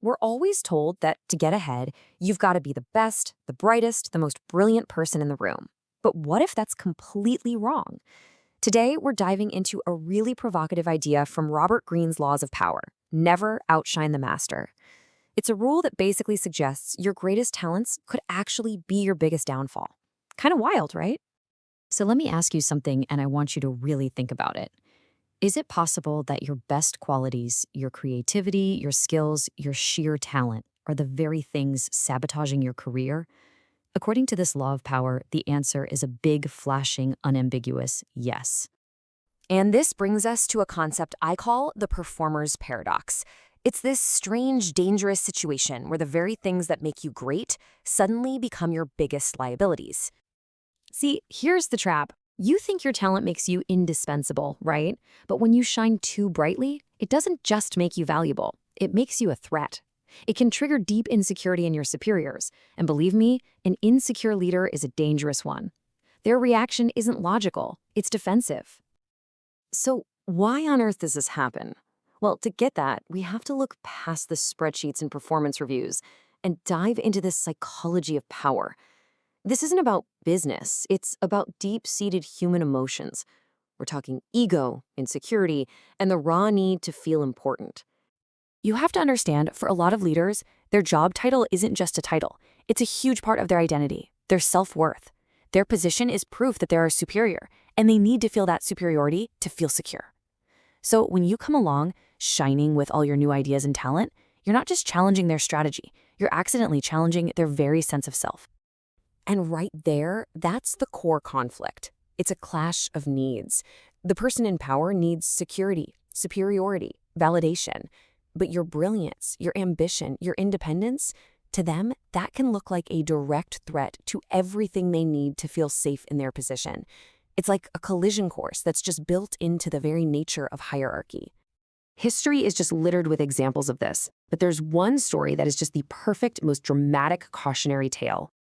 We're always told that to get ahead, you've got to be the best, the brightest, the most brilliant person in the room. But what if that's completely wrong? Today, we're diving into a really provocative idea from Robert Greene's Laws of Power: never outshine the master. It's a rule that basically suggests your greatest talents could actually be your biggest downfall. Kind of wild, right? So let me ask you something, and I want you to really think about it. Is it possible that your best qualities, your creativity, your skills, your sheer talent, are the very things sabotaging your career? According to this law of power, the answer is a big, flashing, unambiguous yes. And this brings us to a concept I call the performer's paradox. It's this strange, dangerous situation where the very things that make you great suddenly become your biggest liabilities. See, here's the trap. You think your talent makes you indispensable, right? But when you shine too brightly, it doesn't just make you valuable. It makes you a threat. It can trigger deep insecurity in your superiors. And believe me, an insecure leader is a dangerous one. Their reaction isn't logical, it's defensive. So why on earth does this happen? Well, to get that, we have to look past the spreadsheets and performance reviews and dive into this psychology of power. This isn't about business, it's about deep-seated human emotions. We're talking ego, insecurity, and the raw need to feel important. You have to understand, for a lot of leaders, their job title isn't just a title. It's a huge part of their identity, their self-worth. Their position is proof that they are superior, and they need to feel that superiority to feel secure. So when you come along, shining with all your new ideas and talent, you're not just challenging their strategy, you're accidentally challenging their very sense of self. And right there, that's the core conflict. It's a clash of needs. The person in power needs security, superiority, validation. But your brilliance, your ambition, your independence, to them, that can look like a direct threat to everything they need to feel safe in their position. It's like a collision course that's just built into the very nature of hierarchy. History is just littered with examples of this, but there's one story that is just the perfect, most dramatic cautionary tale.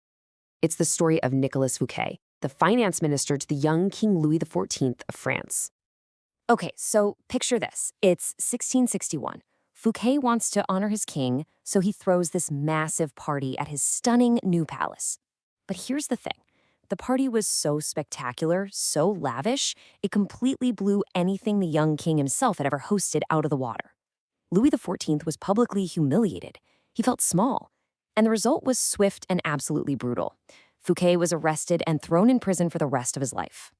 It's the story of Nicolas Fouquet, the finance minister to the young King Louis XIV of France. Okay, so picture this. It's 1661. Fouquet wants to honor his king, so he throws this massive party at his stunning new palace. But here's the thing. The party was so spectacular, so lavish, it completely blew anything the young king himself had ever hosted out of the water. Louis XIV was publicly humiliated. He felt small. And the result was swift and absolutely brutal. Fouquet was arrested and thrown in prison for the rest of his life.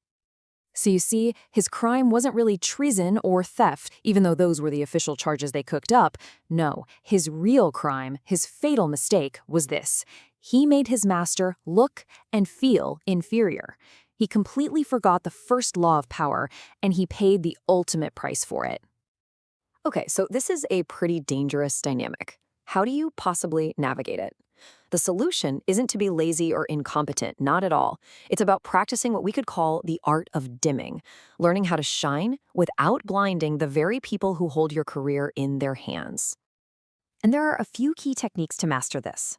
So you see, his crime wasn't really treason or theft, even though those were the official charges they cooked up. No, his real crime, his fatal mistake, was this. He made his master look and feel inferior. He completely forgot the first law of power, and he paid the ultimate price for it. Okay, so this is a pretty dangerous dynamic. How do you possibly navigate it? The solution isn't to be lazy or incompetent, not at all. It's about practicing what we could call the art of dimming, learning how to shine without blinding the very people who hold your career in their hands. And there are a few key techniques to master this.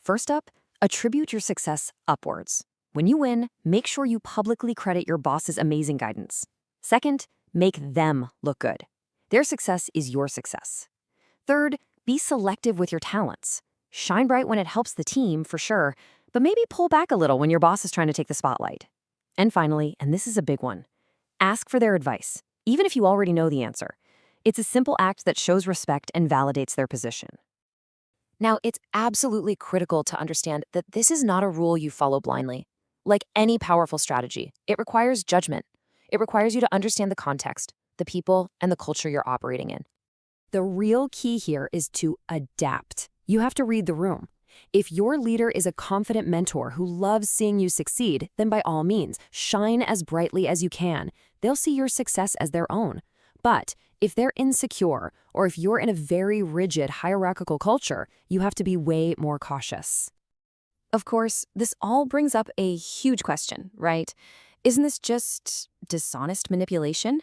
First up, attribute your success upwards. When you win, make sure you publicly credit your boss's amazing guidance. Second, make them look good. Their success is your success. Third, be selective with your talents. Shine bright when it helps the team, for sure, but maybe pull back a little when your boss is trying to take the spotlight. And finally, and this is a big one, ask for their advice, even if you already know the answer. It's a simple act that shows respect and validates their position. Now, it's absolutely critical to understand that this is not a rule you follow blindly. Like any powerful strategy, it requires judgment. It requires you to understand the context, the people, and the culture you're operating in. The real key here is to adapt. You have to read the room. If your leader is a confident mentor who loves seeing you succeed, then by all means, shine as brightly as you can. They'll see your success as their own. But if they're insecure, or if you're in a very rigid hierarchical culture, you have to be way more cautious. Of course, this all brings up a huge question, right? Isn't this just dishonest manipulation?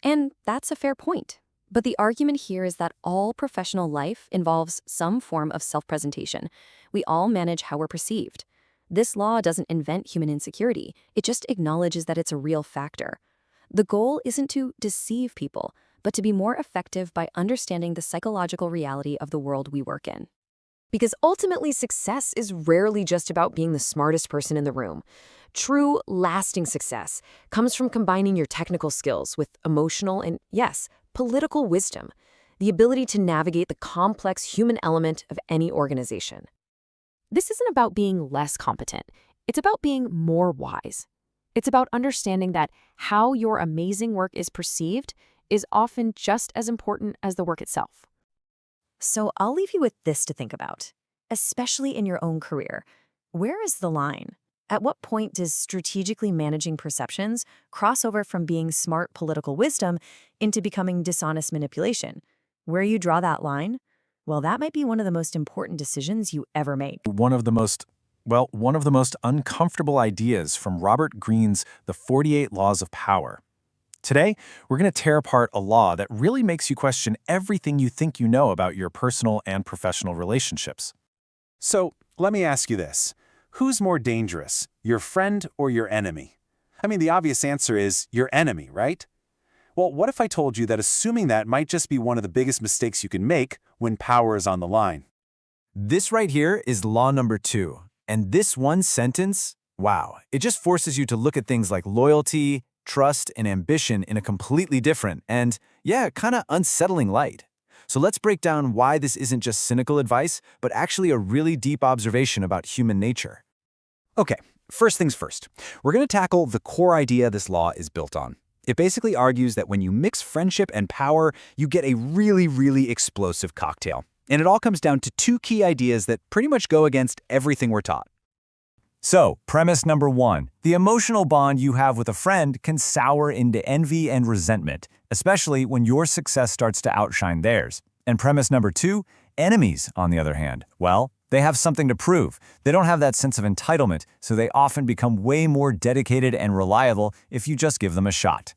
And that's a fair point. But the argument here is that all professional life involves some form of self-presentation. We all manage how we're perceived. This law doesn't invent human insecurity. It just acknowledges that it's a real factor. The goal isn't to deceive people, but to be more effective by understanding the psychological reality of the world we work in. Because ultimately, success is rarely just about being the smartest person in the room. True, lasting success comes from combining your technical skills with emotional and, yes, political wisdom, the ability to navigate the complex human element of any organization. This isn't about being less competent. It's about being more wise. It's about understanding that how your amazing work is perceived is often just as important as the work itself. So I'll leave you with this to think about, especially in your own career. Where is the line? At what point does strategically managing perceptions cross over from being smart political wisdom into becoming dishonest manipulation? Where you draw that line? Well, that might be one of the most important decisions you ever make. One of the most uncomfortable ideas from Robert Greene's The 48 Laws of Power. Today, we're going to tear apart a law that really makes you question everything you think you know about your personal and professional relationships. So, let me ask you this. Who's more dangerous, your friend or your enemy? I mean, the obvious answer is your enemy, right? Well, what if I told you that assuming that might just be one of the biggest mistakes you can make when power is on the line? This right here is law number 2. And this one sentence, wow, it just forces you to look at things like loyalty, trust, and ambition in a completely different and, yeah, kind of unsettling light. So let's break down why this isn't just cynical advice, but actually a really deep observation about human nature. Okay, first things first. We're going to tackle the core idea this law is built on. It basically argues that when you mix friendship and power, you get a really, really explosive cocktail. And it all comes down to 2 key ideas that pretty much go against everything we're taught. So, premise number 1, the emotional bond you have with a friend can sour into envy and resentment, especially when your success starts to outshine theirs. And premise number 2, enemies, on the other hand, well, they have something to prove. They don't have that sense of entitlement, so they often become way more dedicated and reliable if you just give them a shot.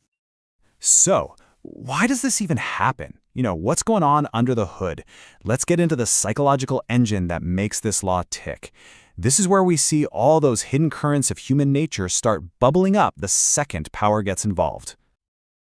So, why does this even happen? What's going on under the hood? Let's get into the psychological engine that makes this law tick. This is where we see all those hidden currents of human nature start bubbling up the second power gets involved.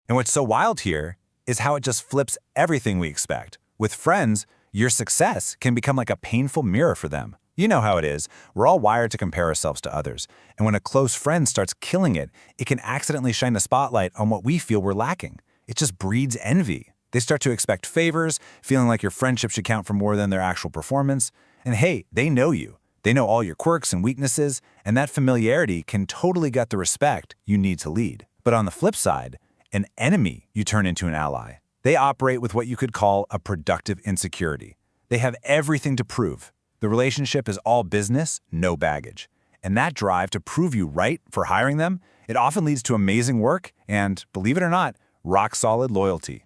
And what's so wild here is how it just flips everything we expect. With friends, your success can become like a painful mirror for them. You know how it is. We're all wired to compare ourselves to others. And when a close friend starts killing it, it can accidentally shine the spotlight on what we feel we're lacking. It just breeds envy. They start to expect favors, feeling like your friendship should count for more than their actual performance. And hey, they know you. They know all your quirks and weaknesses, and that familiarity can totally gut the respect you need to lead. But on the flip side, an enemy you turn into an ally. They operate with what you could call a productive insecurity. They have everything to prove. The relationship is all business, no baggage. And that drive to prove you right for hiring them, it often leads to amazing work and, believe it or not, rock-solid loyalty.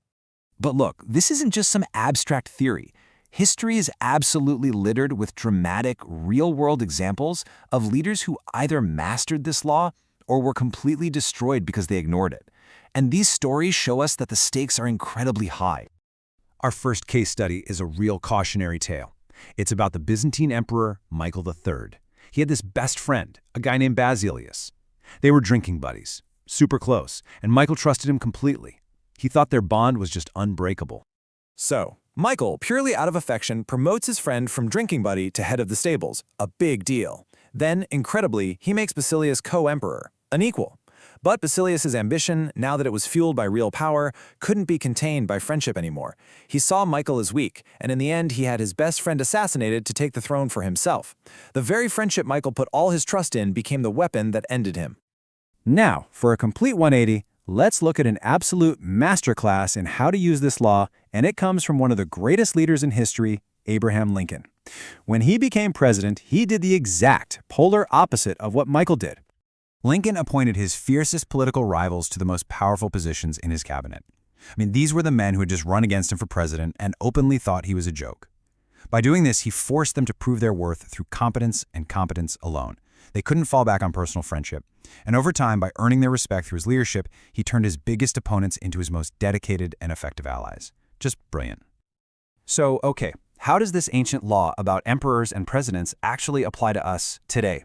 But look, this isn't just some abstract theory. History is absolutely littered with dramatic, real-world examples of leaders who either mastered this law or were completely destroyed because they ignored it. And these stories show us that the stakes are incredibly high. Our first case study is a real cautionary tale. It's about the Byzantine Emperor Michael III. He had this best friend, a guy named Basilius. They were drinking buddies, super close, and Michael trusted him completely. He thought their bond was just unbreakable. So, Michael, purely out of affection, promotes his friend from drinking buddy to head of the stables, a big deal. Then, incredibly, he makes Basilius co-emperor, an equal. But Basilius's ambition, now that it was fueled by real power, couldn't be contained by friendship anymore. He saw Michael as weak, and in the end he had his best friend assassinated to take the throne for himself. The very friendship Michael put all his trust in became the weapon that ended him. Now, for a complete 180, let's look at an absolute masterclass in how to use this law, and it comes from one of the greatest leaders in history, Abraham Lincoln. When he became president, he did the exact polar opposite of what Michael did. Lincoln appointed his fiercest political rivals to the most powerful positions in his cabinet. These were the men who had just run against him for president and openly thought he was a joke. By doing this, he forced them to prove their worth through competence and competence alone. They couldn't fall back on personal friendship. And over time, by earning their respect through his leadership, he turned his biggest opponents into his most dedicated and effective allies. Just brilliant. So, okay, how does this ancient law about emperors and presidents actually apply to us today?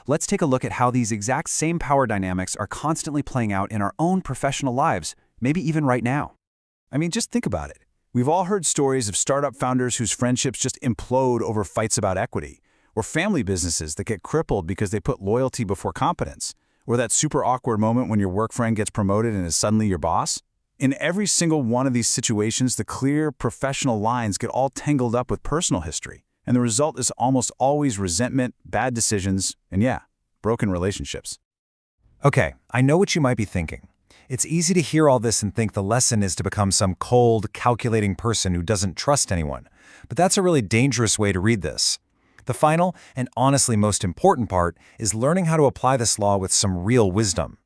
Let's take a look at how these exact same power dynamics are constantly playing out in our own professional lives, maybe even right now. I mean, just think about it. We've all heard stories of startup founders whose friendships just implode over fights about equity, or family businesses that get crippled because they put loyalty before competence, or that super awkward moment when your work friend gets promoted and is suddenly your boss. In every single one of these situations, the clear professional lines get all tangled up with personal history, and the result is almost always resentment, bad decisions, and yeah, broken relationships. Okay, I know what you might be thinking. It's easy to hear all this and think the lesson is to become some cold, calculating person who doesn't trust anyone. But that's a really dangerous way to read this. The final, and honestly most important part, is learning how to apply this law with some real wisdom.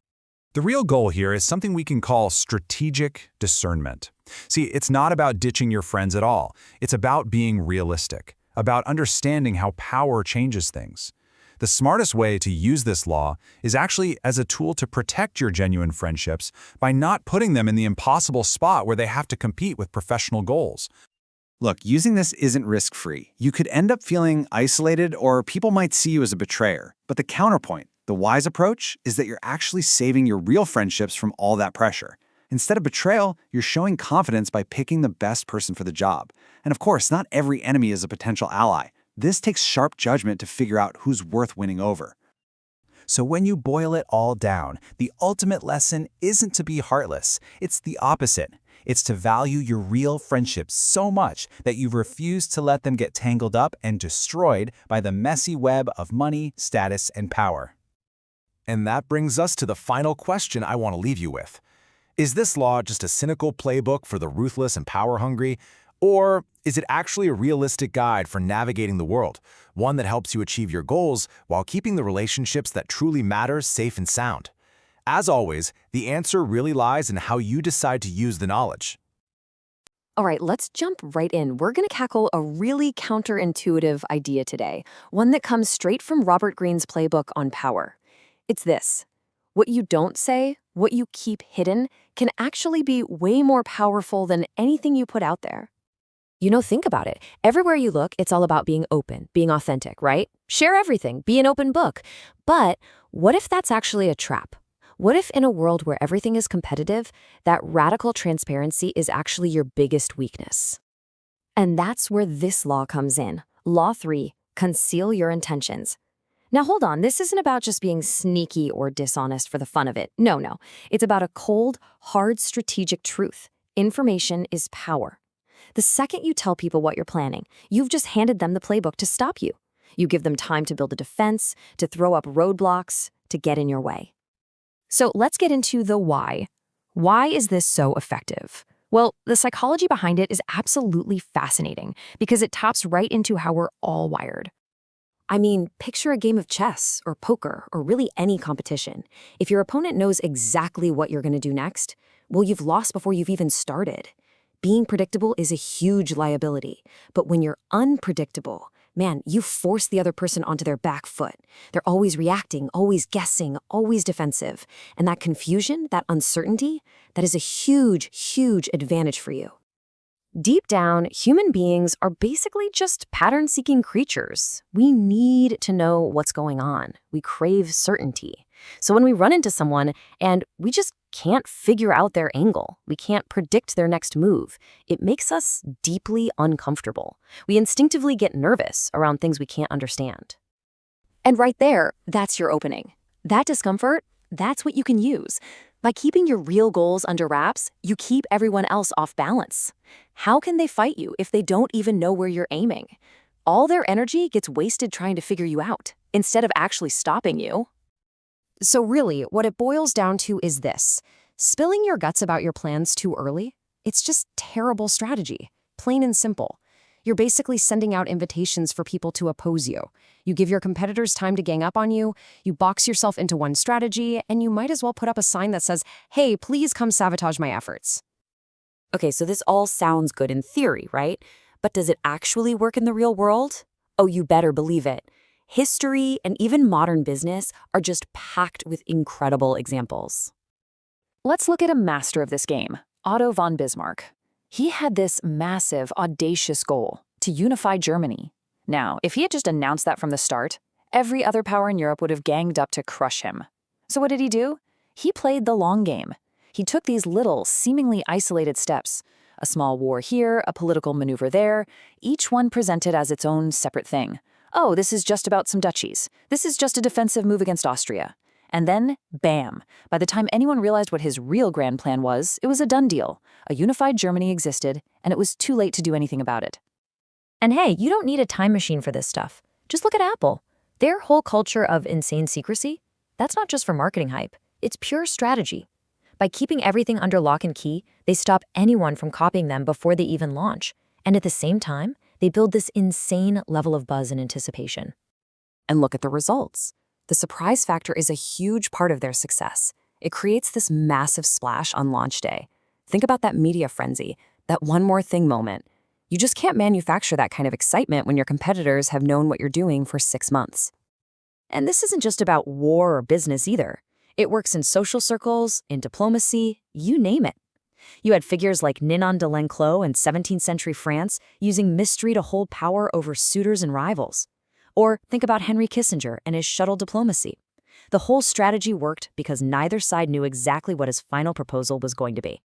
The real goal here is something we can call strategic discernment. See, it's not about ditching your friends at all. It's about being realistic, about understanding how power changes things. The smartest way to use this law is actually as a tool to protect your genuine friendships by not putting them in the impossible spot where they have to compete with professional goals. Look, using this isn't risk-free. You could end up feeling isolated, or people might see you as a betrayer. But the counterpoint, the wise approach, is that you're actually saving your real friendships from all that pressure. Instead of betrayal, you're showing confidence by picking the best person for the job. And of course, not every enemy is a potential ally. This takes sharp judgment to figure out who's worth winning over. So when you boil it all down, the ultimate lesson isn't to be heartless. It's the opposite. It's to value your real friendships so much that you refuse to let them get tangled up and destroyed by the messy web of money, status, and power. And that brings us to the final question I want to leave you with. Is this law just a cynical playbook for the ruthless and power-hungry? Or is it actually a realistic guide for navigating the world, one that helps you achieve your goals while keeping the relationships that truly matter safe and sound? As always, the answer really lies in how you decide to use the knowledge. All right, let's jump right in. We're going to tackle a really counterintuitive idea today, one that comes straight from Robert Greene's playbook on power. It's this: what you don't say, what you keep hidden, can actually be way more powerful than anything you put out there. Think about it. Everywhere you look, it's all about being open, being authentic, right? Share everything, be an open book. But what if that's actually a trap? What if in a world where everything is competitive, that radical transparency is actually your biggest weakness? And that's where this law comes in. Law 3, conceal your intentions. Now hold on, this isn't about just being sneaky or dishonest for the fun of it. No. It's about a cold, hard strategic truth. Information is power. The second you tell people what you're planning, you've just handed them the playbook to stop you. You give them time to build a defense, to throw up roadblocks, to get in your way. So let's get into the why. Why is this so effective? Well, the psychology behind it is absolutely fascinating because it taps right into how we're all wired. I mean, picture a game of chess or poker or really any competition. If your opponent knows exactly what you're going to do next, well, you've lost before you've even started. Being predictable is a huge liability, but when you're unpredictable, man, you force the other person onto their back foot. They're always reacting, always guessing, always defensive. And that confusion, that uncertainty, that is a huge, huge advantage for you. Deep down, human beings are basically just pattern-seeking creatures. We need to know what's going on. We crave certainty. So when we run into someone and we just can't figure out their angle, we can't predict their next move, it makes us deeply uncomfortable. We instinctively get nervous around things we can't understand. And right there, that's your opening. That discomfort, that's what you can use. By keeping your real goals under wraps, you keep everyone else off balance. How can they fight you if they don't even know where you're aiming? All their energy gets wasted trying to figure you out, instead of actually stopping you. So really, what it boils down to is this. Spilling your guts about your plans too early, it's just terrible strategy, plain and simple. You're basically sending out invitations for people to oppose you. You give your competitors time to gang up on you, you box yourself into one strategy, and you might as well put up a sign that says, "Hey, please come sabotage my efforts." Okay, so this all sounds good in theory, right? But does it actually work in the real world? Oh, you better believe it. History and even modern business are just packed with incredible examples. Let's look at a master of this game, Otto von Bismarck. He had this massive, audacious goal to unify Germany. Now, if he had just announced that from the start, every other power in Europe would have ganged up to crush him. So what did he do? He played the long game. He took these little, seemingly isolated steps. A small war here, a political maneuver there, each one presented as its own separate thing. Oh, this is just about some duchies. This is just a defensive move against Austria. And then, bam! By the time anyone realized what his real grand plan was, it was a done deal. A unified Germany existed, and it was too late to do anything about it. And hey, you don't need a time machine for this stuff. Just look at Apple. Their whole culture of insane secrecy, that's not just for marketing hype. It's pure strategy. By keeping everything under lock and key, they stop anyone from copying them before they even launch. And at the same time, they build this insane level of buzz and anticipation. And look at the results. The surprise factor is a huge part of their success. It creates this massive splash on launch day. Think about that media frenzy, that one more thing moment. You just can't manufacture that kind of excitement when your competitors have known what you're doing for 6 months. And this isn't just about war or business either. It works in social circles, in diplomacy, you name it. You had figures like Ninon de L'Enclos in 17th century France using mystery to hold power over suitors and rivals. Or think about Henry Kissinger and his shuttle diplomacy. The whole strategy worked because neither side knew exactly what his final proposal was going to be.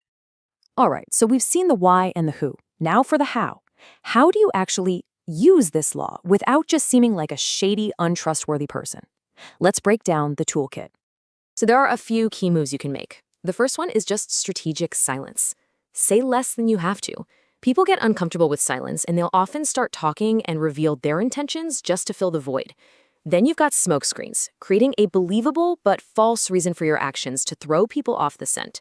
All right, so we've seen the why and the who. Now for the how. How do you actually use this law without just seeming like a shady, untrustworthy person? Let's break down the toolkit. So there are a few key moves you can make. The first one is just strategic silence. Say less than you have to. People get uncomfortable with silence, and they'll often start talking and reveal their intentions just to fill the void. Then you've got smokescreens, creating a believable but false reason for your actions to throw people off the scent.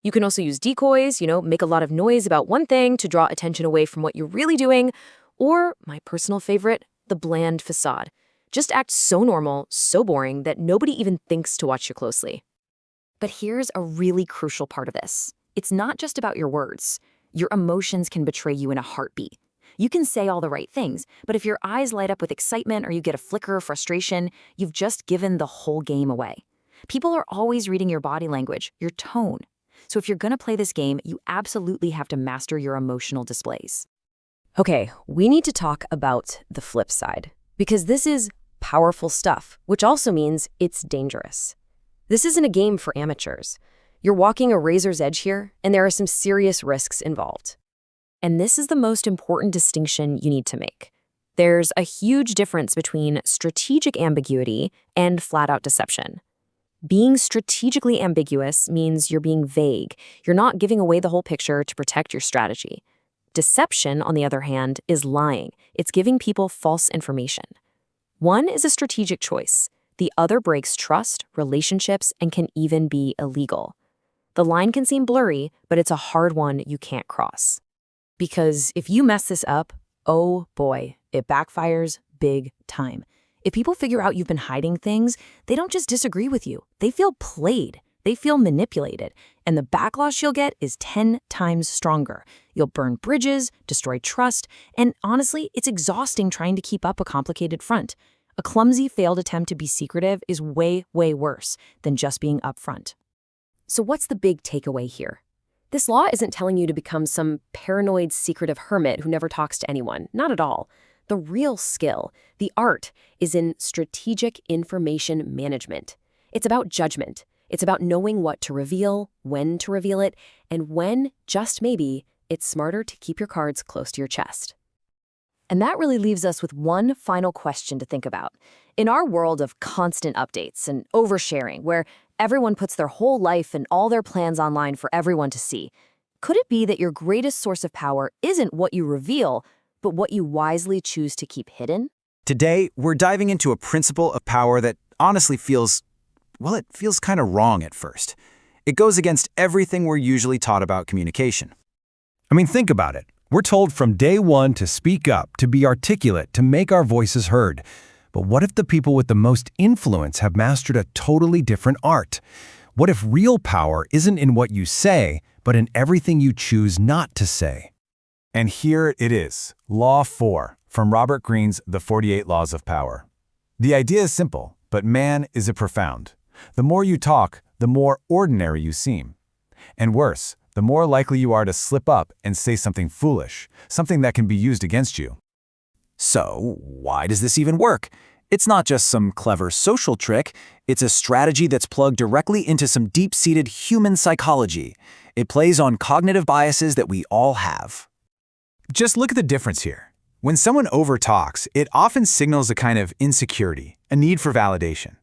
You can also use decoys, make a lot of noise about one thing to draw attention away from what you're really doing, or, my personal favorite, the bland facade. Just act so normal, so boring, that nobody even thinks to watch you closely. But here's a really crucial part of this. It's not just about your words. Your emotions can betray you in a heartbeat. You can say all the right things, but if your eyes light up with excitement or you get a flicker of frustration, you've just given the whole game away. People are always reading your body language, your tone. So if you're going to play this game, you absolutely have to master your emotional displays. Okay, we need to talk about the flip side, because this is powerful stuff, which also means it's dangerous. This isn't a game for amateurs. You're walking a razor's edge here, and there are some serious risks involved. And this is the most important distinction you need to make. There's a huge difference between strategic ambiguity and flat-out deception. Being strategically ambiguous means you're being vague. You're not giving away the whole picture to protect your strategy. Deception, on the other hand, is lying. It's giving people false information. One is a strategic choice. The other breaks trust, relationships, and can even be illegal. The line can seem blurry, but it's a hard one you can't cross. Because if you mess this up, oh boy, it backfires big time. If people figure out you've been hiding things, they don't just disagree with you. They feel played. They feel manipulated. And the backlash you'll get is 10 times stronger. You'll burn bridges, destroy trust, and honestly, it's exhausting trying to keep up a complicated front. A clumsy, failed attempt to be secretive is way, way worse than just being upfront. So what's the big takeaway here? This law isn't telling you to become some paranoid, secretive hermit who never talks to anyone. Not at all. The real skill, the art, is in strategic information management. It's about judgment. It's about knowing what to reveal, when to reveal it, and when, just maybe, it's smarter to keep your cards close to your chest. And that really leaves us with one final question to think about. In our world of constant updates and oversharing, where everyone puts their whole life and all their plans online for everyone to see, could it be that your greatest source of power isn't what you reveal, but what you wisely choose to keep hidden? Today, we're diving into a principle of power that honestly feels kind of wrong at first. It goes against everything we're usually taught about communication. I mean, think about it. We're told from day one to speak up, to be articulate, to make our voices heard. But what if the people with the most influence have mastered a totally different art? What if real power isn't in what you say, but in everything you choose not to say? And here it is, Law 4, from Robert Greene's The 48 Laws of Power. The idea is simple, but man, is it profound. The more you talk, the more ordinary you seem. And worse, the more likely you are to slip up and say something foolish, something that can be used against you. So, why does this even work? It's not just some clever social trick, it's a strategy that's plugged directly into some deep-seated human psychology. It plays on cognitive biases that we all have. Just look at the difference here. When someone overtalks, it often signals a kind of insecurity, a need for validation.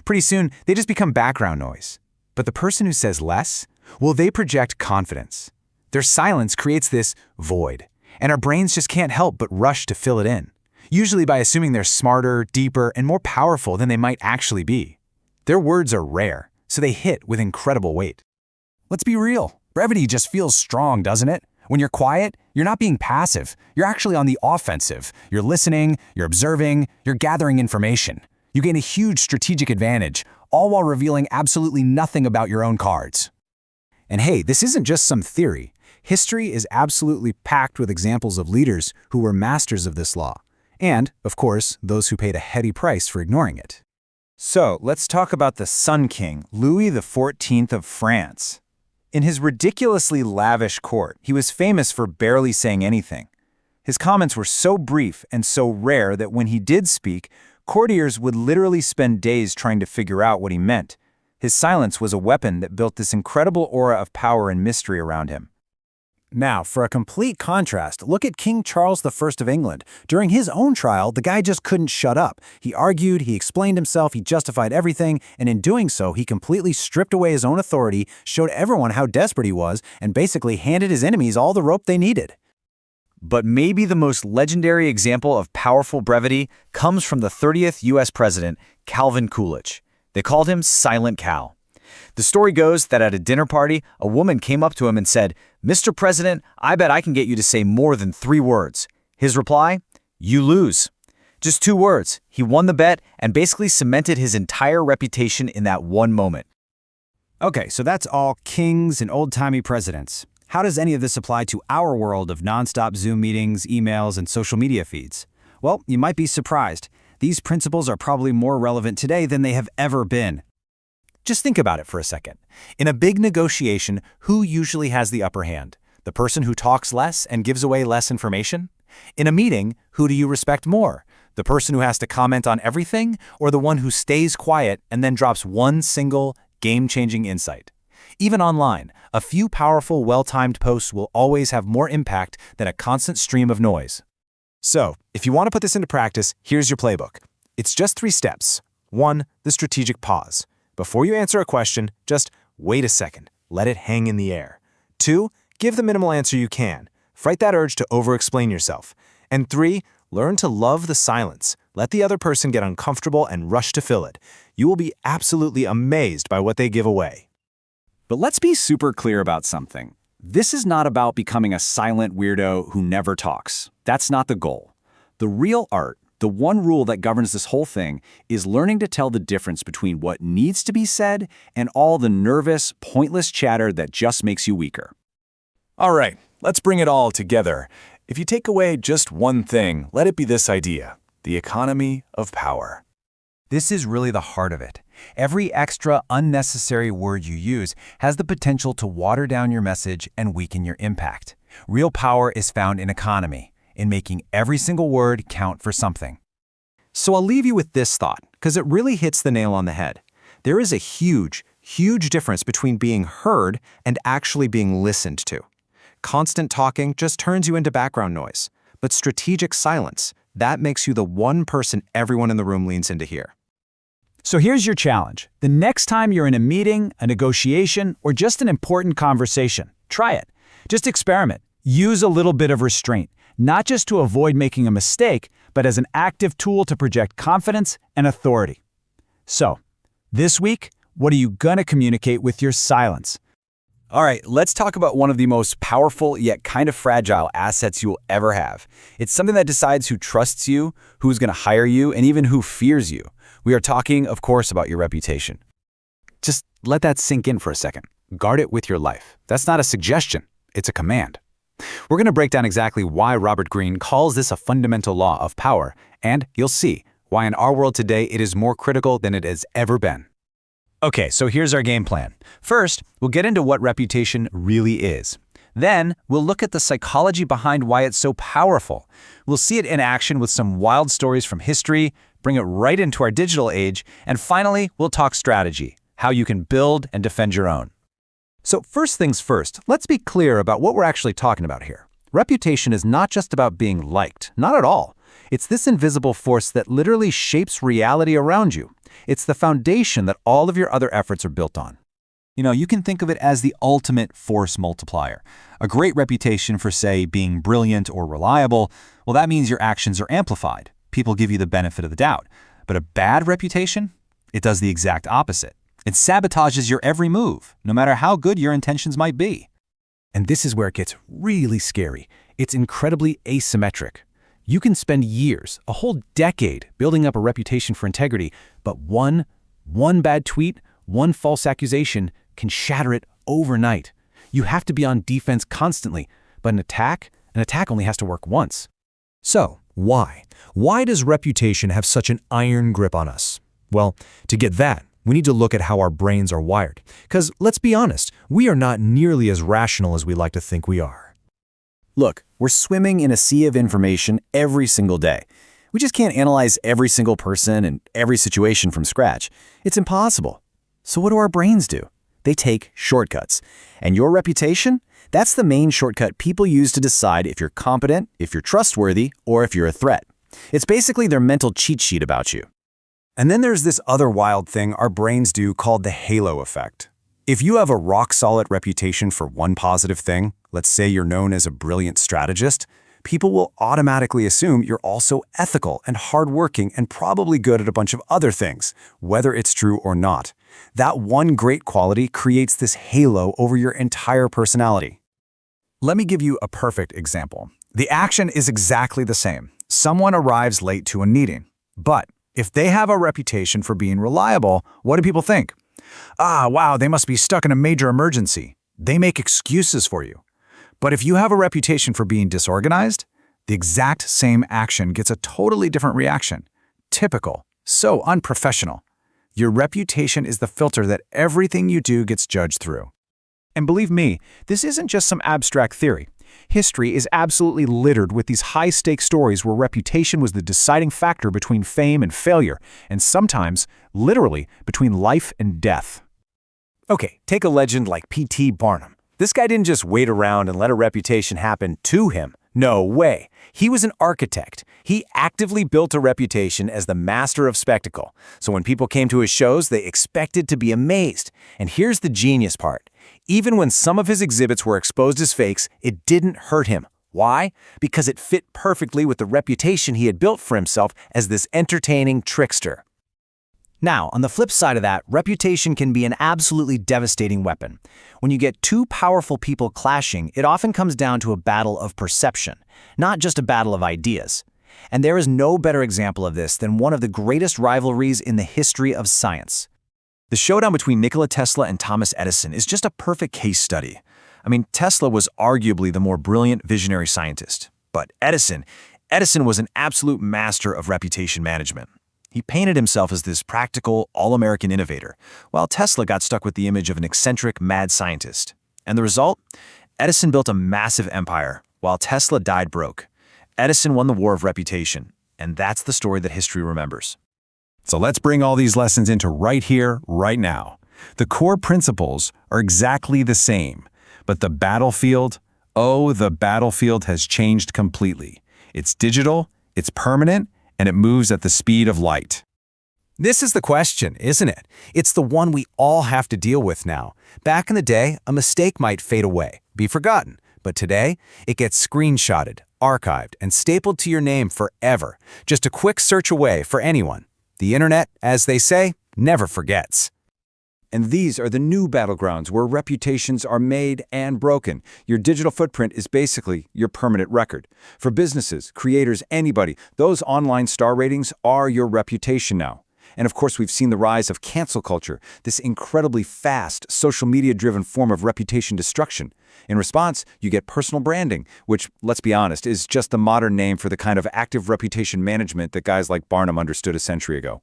Pretty soon, they just become background noise. But the person who says less, well, they project confidence. Their silence creates this void, and our brains just can't help but rush to fill it in, usually by assuming they're smarter, deeper, and more powerful than they might actually be. Their words are rare, so they hit with incredible weight. Let's be real. Brevity just feels strong, doesn't it? When you're quiet, you're not being passive. You're actually on the offensive. You're listening, you're observing, you're gathering information. You gain a huge strategic advantage, all while revealing absolutely nothing about your own cards. And hey, this isn't just some theory. History is absolutely packed with examples of leaders who were masters of this law. And, of course, those who paid a heady price for ignoring it. So, let's talk about the Sun King, Louis XIV of France. In his ridiculously lavish court, he was famous for barely saying anything. His comments were so brief and so rare that when he did speak, courtiers would literally spend days trying to figure out what he meant. His silence was a weapon that built this incredible aura of power and mystery around him. Now, for a complete contrast, look at King Charles I of England. During his own trial, the guy just couldn't shut up. He argued, he explained himself, he justified everything, and in doing so, he completely stripped away his own authority, showed everyone how desperate he was, and basically handed his enemies all the rope they needed. But maybe the most legendary example of powerful brevity comes from the 30th U.S. President, Calvin Coolidge. They called him Silent Cal. The story goes that at a dinner party, a woman came up to him and said, "Mr. President, I bet I can get you to say more than 3 words." His reply? "You lose." Just 2 words. He won the bet and basically cemented his entire reputation in that one moment. Okay, so that's all kings and old-timey presidents. How does any of this apply to our world of nonstop Zoom meetings, emails, and social media feeds? Well, you might be surprised. These principles are probably more relevant today than they have ever been. Just think about it for a second. In a big negotiation, who usually has the upper hand? The person who talks less and gives away less information? In a meeting, who do you respect more? The person who has to comment on everything, or the one who stays quiet and then drops one single, game-changing insight? Even online, a few powerful, well-timed posts will always have more impact than a constant stream of noise. So, if you want to put this into practice, here's your playbook. It's just 3 steps. 1. The strategic pause. Before you answer a question, just wait a second. Let it hang in the air. 2. Give the minimal answer you can. Fight that urge to over-explain yourself. And 3. Learn to love the silence. Let the other person get uncomfortable and rush to fill it. You will be absolutely amazed by what they give away. But let's be super clear about something. This is not about becoming a silent weirdo who never talks. That's not the goal. The real art, the one rule that governs this whole thing, is learning to tell the difference between what needs to be said and all the nervous, pointless chatter that just makes you weaker. All right, let's bring it all together. If you take away just one thing, let it be this idea: the economy of power. This is really the heart of it. Every extra, unnecessary word you use has the potential to water down your message and weaken your impact. Real power is found in economy, in making every single word count for something. So I'll leave you with this thought, because it really hits the nail on the head. There is a huge, huge difference between being heard and actually being listened to. Constant talking just turns you into background noise, but strategic silence, that makes you the one person everyone in the room leans in to hear. So here's your challenge. The next time you're in a meeting, a negotiation, or just an important conversation, try it. Just experiment. Use a little bit of restraint, not just to avoid making a mistake, but as an active tool to project confidence and authority. So, this week, what are you going to communicate with your silence? All right, let's talk about one of the most powerful yet kind of fragile assets you will ever have. It's something that decides who trusts you, who's going to hire you, and even who fears you. We are talking, of course, about your reputation. Just let that sink in for a second. Guard it with your life. That's not a suggestion, it's a command. We're going to break down exactly why Robert Greene calls this a fundamental law of power, and you'll see why in our world today it is more critical than it has ever been. Okay, so here's our game plan. First, we'll get into what reputation really is. Then, we'll look at the psychology behind why it's so powerful. We'll see it in action with some wild stories from history, bring it right into our digital age, and finally, we'll talk strategy, how you can build and defend your own. So first things first, let's be clear about what we're actually talking about here. Reputation is not just about being liked, not at all. It's this invisible force that literally shapes reality around you. It's the foundation that all of your other efforts are built on. You can think of it as the ultimate force multiplier. A great reputation for, say, being brilliant or reliable, well, that means your actions are amplified. People give you the benefit of the doubt. But a bad reputation? It does the exact opposite. It sabotages your every move, no matter how good your intentions might be. And this is where it gets really scary. It's incredibly asymmetric. You can spend years, a whole decade, building up a reputation for integrity, but one bad tweet, one false accusation can shatter it overnight. You have to be on defense constantly, but an attack only has to work once. So, why? Why does reputation have such an iron grip on us? Well, to get that, we need to look at how our brains are wired. Because, let's be honest, we are not nearly as rational as we like to think we are. Look, we're swimming in a sea of information every single day. We just can't analyze every single person and every situation from scratch. It's impossible. So what do our brains do? They take shortcuts. And your reputation? That's the main shortcut people use to decide if you're competent, if you're trustworthy, or if you're a threat. It's basically their mental cheat sheet about you. And then there's this other wild thing our brains do called the halo effect. If you have a rock-solid reputation for one positive thing, let's say you're known as a brilliant strategist, people will automatically assume you're also ethical and hardworking and probably good at a bunch of other things, whether it's true or not. That one great quality creates this halo over your entire personality. Let me give you a perfect example. The action is exactly the same. Someone arrives late to a meeting. But if they have a reputation for being reliable, what do people think? Wow, they must be stuck in a major emergency. They make excuses for you. But if you have a reputation for being disorganized, the exact same action gets a totally different reaction. Typical. So unprofessional. Your reputation is the filter that everything you do gets judged through. And believe me, this isn't just some abstract theory. History is absolutely littered with these high-stakes stories where reputation was the deciding factor between fame and failure, and sometimes, literally, between life and death. Okay, take a legend like P.T. Barnum. This guy didn't just wait around and let a reputation happen to him. No way. He was an architect. He actively built a reputation as the master of spectacle. So when people came to his shows, they expected to be amazed. And here's the genius part. Even when some of his exhibits were exposed as fakes, it didn't hurt him. Why? Because it fit perfectly with the reputation he had built for himself as this entertaining trickster. Now, on the flip side of that, reputation can be an absolutely devastating weapon. When you get two powerful people clashing, it often comes down to a battle of perception, not just a battle of ideas. And there is no better example of this than one of the greatest rivalries in the history of science. The showdown between Nikola Tesla and Thomas Edison is just a perfect case study. I mean, Tesla was arguably the more brilliant visionary scientist, but Edison was an absolute master of reputation management. He painted himself as this practical, all-American innovator, while Tesla got stuck with the image of an eccentric, mad scientist. And the result? Edison built a massive empire, while Tesla died broke. Edison won the war of reputation, and that's the story that history remembers. So let's bring all these lessons into right here, right now. The core principles are exactly the same, but the battlefield has changed completely. It's digital, it's permanent, and it moves at the speed of light. This is the question, isn't it? It's the one we all have to deal with now. Back in the day, a mistake might fade away, be forgotten. But today, it gets screenshotted, archived, and stapled to your name forever. Just a quick search away for anyone. The internet, as they say, never forgets. And these are the new battlegrounds where reputations are made and broken. Your digital footprint is basically your permanent record. For businesses, creators, anybody, those online star ratings are your reputation now. And of course, we've seen the rise of cancel culture, this incredibly fast, social media-driven form of reputation destruction. In response, you get personal branding, which, let's be honest, is just the modern name for the kind of active reputation management that guys like Barnum understood a century ago.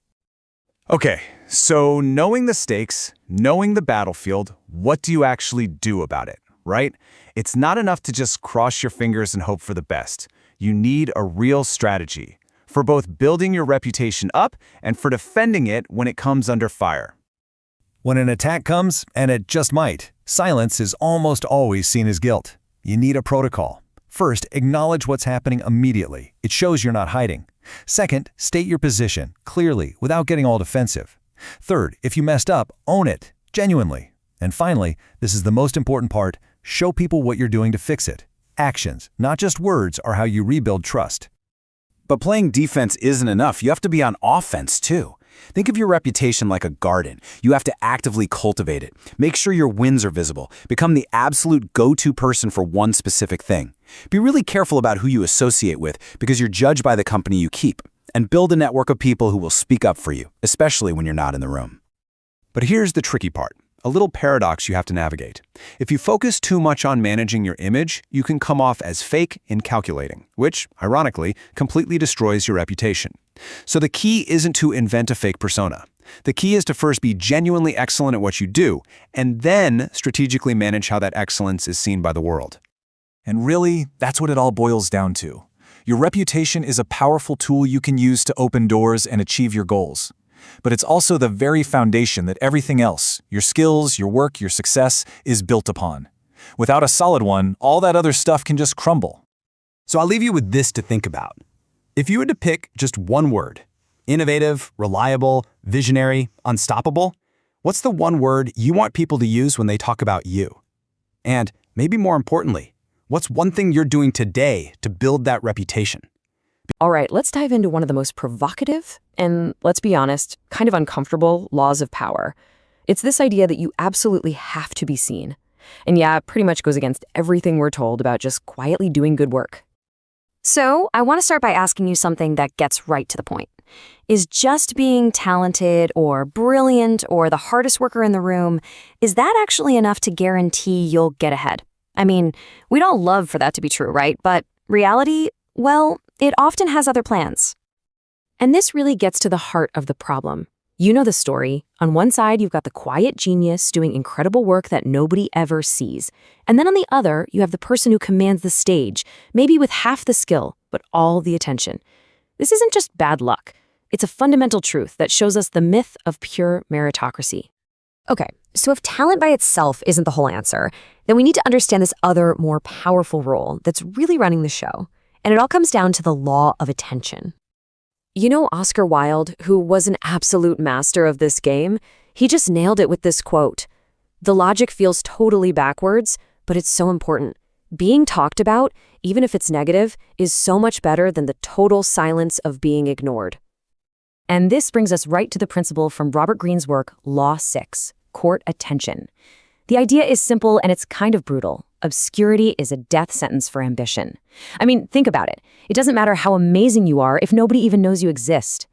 Okay, so knowing the stakes, knowing the battlefield, what do you actually do about it? right? It's not enough to just cross your fingers and hope for the best. You need a real strategy for both building your reputation up and for defending it when it comes under fire. When an attack comes, and it just might, silence is almost always seen as guilt. You need a protocol. First, acknowledge what's happening immediately. It shows you're not hiding. Second, state your position clearly without getting all defensive. Third, if you messed up, own it, genuinely. And finally, this is the most important part, show people what you're doing to fix it. Actions, not just words, are how you rebuild trust. But playing defense isn't enough. You have to be on offense too. Think of your reputation like a garden. You have to actively cultivate it. Make sure your wins are visible. Become the absolute go-to person for one specific thing. Be really careful about who you associate with because you're judged by the company you keep. And build a network of people who will speak up for you, especially when you're not in the room. But here's the tricky part. A little paradox you have to navigate. If you focus too much on managing your image, you can come off as fake and calculating, which, ironically, completely destroys your reputation. So the key isn't to invent a fake persona. The key is to first be genuinely excellent at what you do, and then strategically manage how that excellence is seen by the world. And really, that's what it all boils down to. Your reputation is a powerful tool you can use to open doors and achieve your goals. But it's also the very foundation that everything else, your skills, your work, your success, is built upon. Without a solid one, all that other stuff can just crumble. So I'll leave you with this to think about. If you had to pick just one word, innovative, reliable, visionary, unstoppable, what's the one word you want people to use when they talk about you? And maybe more importantly, what's one thing you're doing today to build that reputation? All right, let's dive into one of the most provocative and, let's be honest, kind of uncomfortable laws of power. It's this idea that you absolutely have to be seen. And yeah, it pretty much goes against everything we're told about just quietly doing good work. So, I want to start by asking you something that gets right to the point. Is just being talented or brilliant or the hardest worker in the room, is that actually enough to guarantee you'll get ahead? I mean, we'd all love for that to be true, right? But reality, well, it often has other plans. And this really gets to the heart of the problem. You know the story. On one side, you've got the quiet genius doing incredible work that nobody ever sees. And then on the other, you have the person who commands the stage, maybe with half the skill, but all the attention. This isn't just bad luck. It's a fundamental truth that shows us the myth of pure meritocracy. Okay, so if talent by itself isn't the whole answer, then we need to understand this other, more powerful role that's really running the show. And it all comes down to the law of attention. You know Oscar Wilde, who was an absolute master of this game? He just nailed it with this quote. The logic feels totally backwards, but it's so important. Being talked about, even if it's negative, is so much better than the total silence of being ignored. And this brings us right to the principle from Robert Greene's work, Law 6, Court Attention. The idea is simple and it's kind of brutal. Obscurity is a death sentence for ambition. I mean, think about it. It doesn't matter how amazing you are if nobody even knows you exist.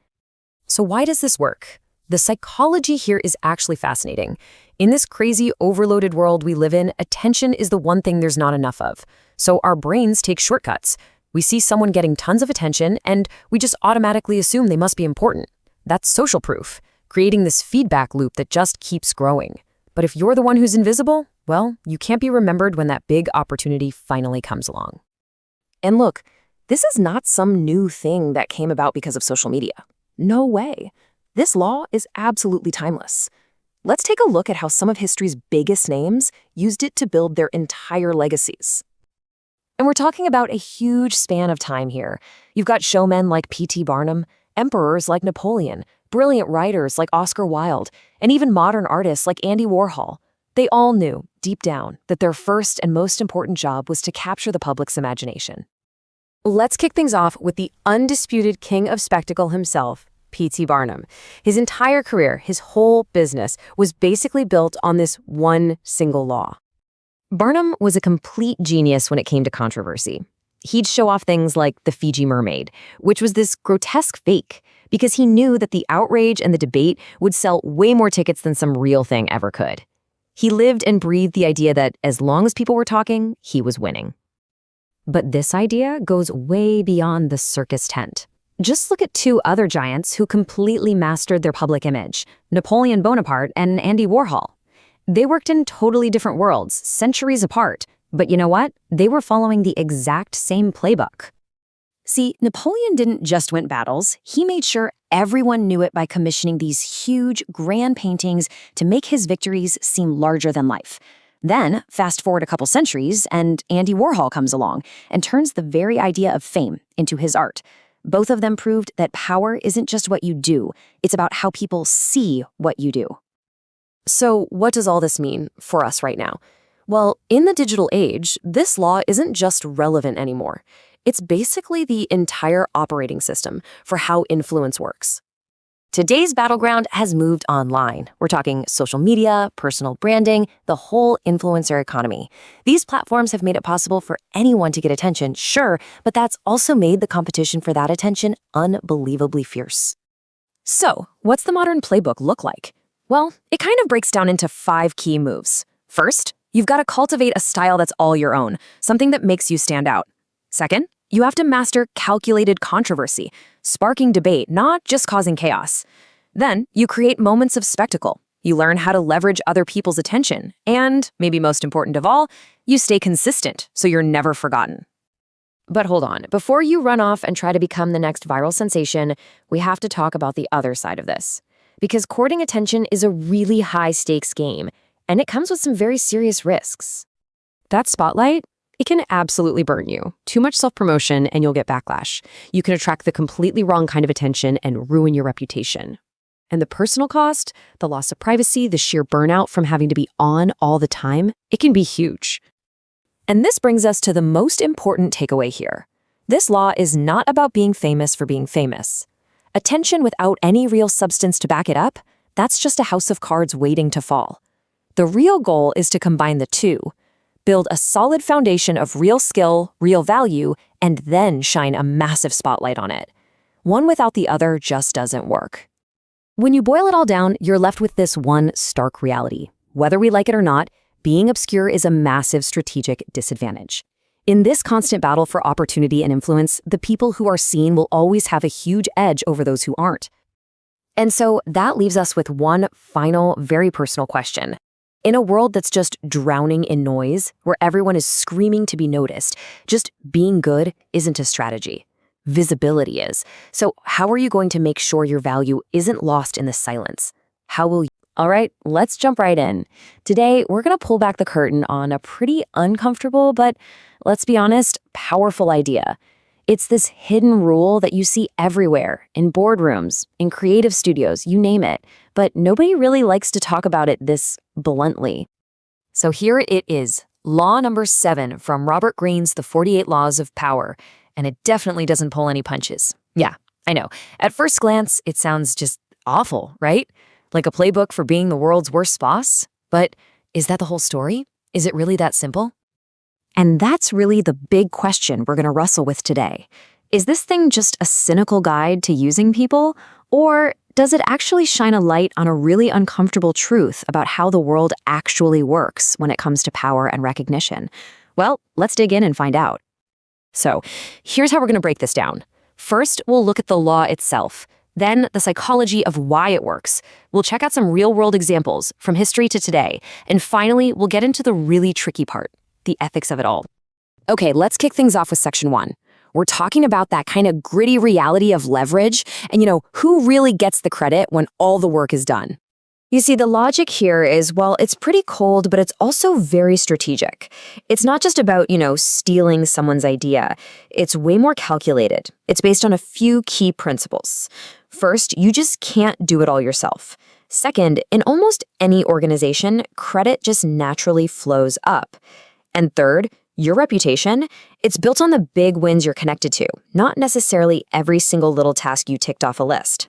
So why does this work? The psychology here is actually fascinating. In this crazy, overloaded world we live in, attention is the one thing there's not enough of. So our brains take shortcuts. We see someone getting tons of attention, and we just automatically assume they must be important. That's social proof, creating this feedback loop that just keeps growing. But if you're the one who's invisible, well, you can't be remembered when that big opportunity finally comes along. And look, this is not some new thing that came about because of social media. No way. This law is absolutely timeless. Let's take a look at how some of history's biggest names used it to build their entire legacies. And we're talking about a huge span of time here. You've got showmen like P.T. Barnum, emperors like Napoleon, brilliant writers like Oscar Wilde, and even modern artists like Andy Warhol. They all knew, deep down, that their first and most important job was to capture the public's imagination. Let's kick things off with the undisputed king of spectacle himself, P.T. Barnum. His entire career, his whole business, was basically built on this one single law. Barnum was a complete genius when it came to controversy. He'd show off things like the Fiji mermaid, which was this grotesque fake, because he knew that the outrage and the debate would sell way more tickets than some real thing ever could. He lived and breathed the idea that as long as people were talking, he was winning. But this idea goes way beyond the circus tent. Just look at two other giants who completely mastered their public image, Napoleon Bonaparte and Andy Warhol. They worked in totally different worlds, centuries apart. But you know what? They were following the exact same playbook. See, Napoleon didn't just win battles. He made sure everyone knew it by commissioning these huge, grand paintings to make his victories seem larger than life. Then, fast forward a couple centuries, and Andy Warhol comes along and turns the very idea of fame into his art. Both of them proved that power isn't just what you do, it's about how people see what you do. So what does all this mean for us right now? Well, in the digital age, this law isn't just relevant anymore. It's basically the entire operating system for how influence works. Today's battleground has moved online. We're talking social media, personal branding, the whole influencer economy. These platforms have made it possible for anyone to get attention, sure, but that's also made the competition for that attention unbelievably fierce. So, what's the modern playbook look like? Well, it kind of breaks down into 5 key moves. First, you've got to cultivate a style that's all your own, something that makes you stand out. Second, you have to master calculated controversy, sparking debate, not just causing chaos. Then, you create moments of spectacle. You learn how to leverage other people's attention. And, maybe most important of all, you stay consistent so you're never forgotten. But hold on, before you run off and try to become the next viral sensation, we have to talk about the other side of this. Because courting attention is a really high-stakes game, and it comes with some very serious risks. That spotlight, it can absolutely burn you. Too much self-promotion and you'll get backlash. You can attract the completely wrong kind of attention and ruin your reputation. And the personal cost, the loss of privacy, the sheer burnout from having to be on all the time, it can be huge. And this brings us to the most important takeaway here. This law is not about being famous for being famous. Attention without any real substance to back it up, that's just a house of cards waiting to fall. The real goal is to combine the two. Build a solid foundation of real skill, real value, and then shine a massive spotlight on it. One without the other just doesn't work. When you boil it all down, you're left with this one stark reality. Whether we like it or not, being obscure is a massive strategic disadvantage. In this constant battle for opportunity and influence, the people who are seen will always have a huge edge over those who aren't. And so that leaves us with one final, very personal question. In a world that's just drowning in noise, where everyone is screaming to be noticed, just being good isn't a strategy. Visibility is. So how are you going to make sure your value isn't lost in the silence? How will you? All right, let's jump right in. Today, we're going to pull back the curtain on a pretty uncomfortable, but let's be honest, powerful idea. It's this hidden rule that you see everywhere, in boardrooms, in creative studios, you name it, but nobody really likes to talk about it this bluntly. So here it is, law number 7 from Robert Greene's The 48 Laws of Power, and it definitely doesn't pull any punches. Yeah, I know. At first glance, it sounds just awful, right? Like a playbook for being the world's worst boss? But is that the whole story? Is it really that simple? And that's really the big question we're going to wrestle with today. Is this thing just a cynical guide to using people? Or does it actually shine a light on a really uncomfortable truth about how the world actually works when it comes to power and recognition? Well, let's dig in and find out. So, here's how we're going to break this down. First, we'll look at the law itself. Then, the psychology of why it works. We'll check out some real-world examples from history to today. And finally, we'll get into the really tricky part, the ethics of it all. Okay, let's kick things off with section 1. We're talking about that kind of gritty reality of leverage and, who really gets the credit when all the work is done. You see, the logic here is, well, it's pretty cold, but it's also very strategic. It's not just about, stealing someone's idea. It's way more calculated. It's based on a few key principles. First, you just can't do it all yourself. Second, in almost any organization, credit just naturally flows up. And third, your reputation, it's built on the big wins you're connected to, not necessarily every single little task you ticked off a list.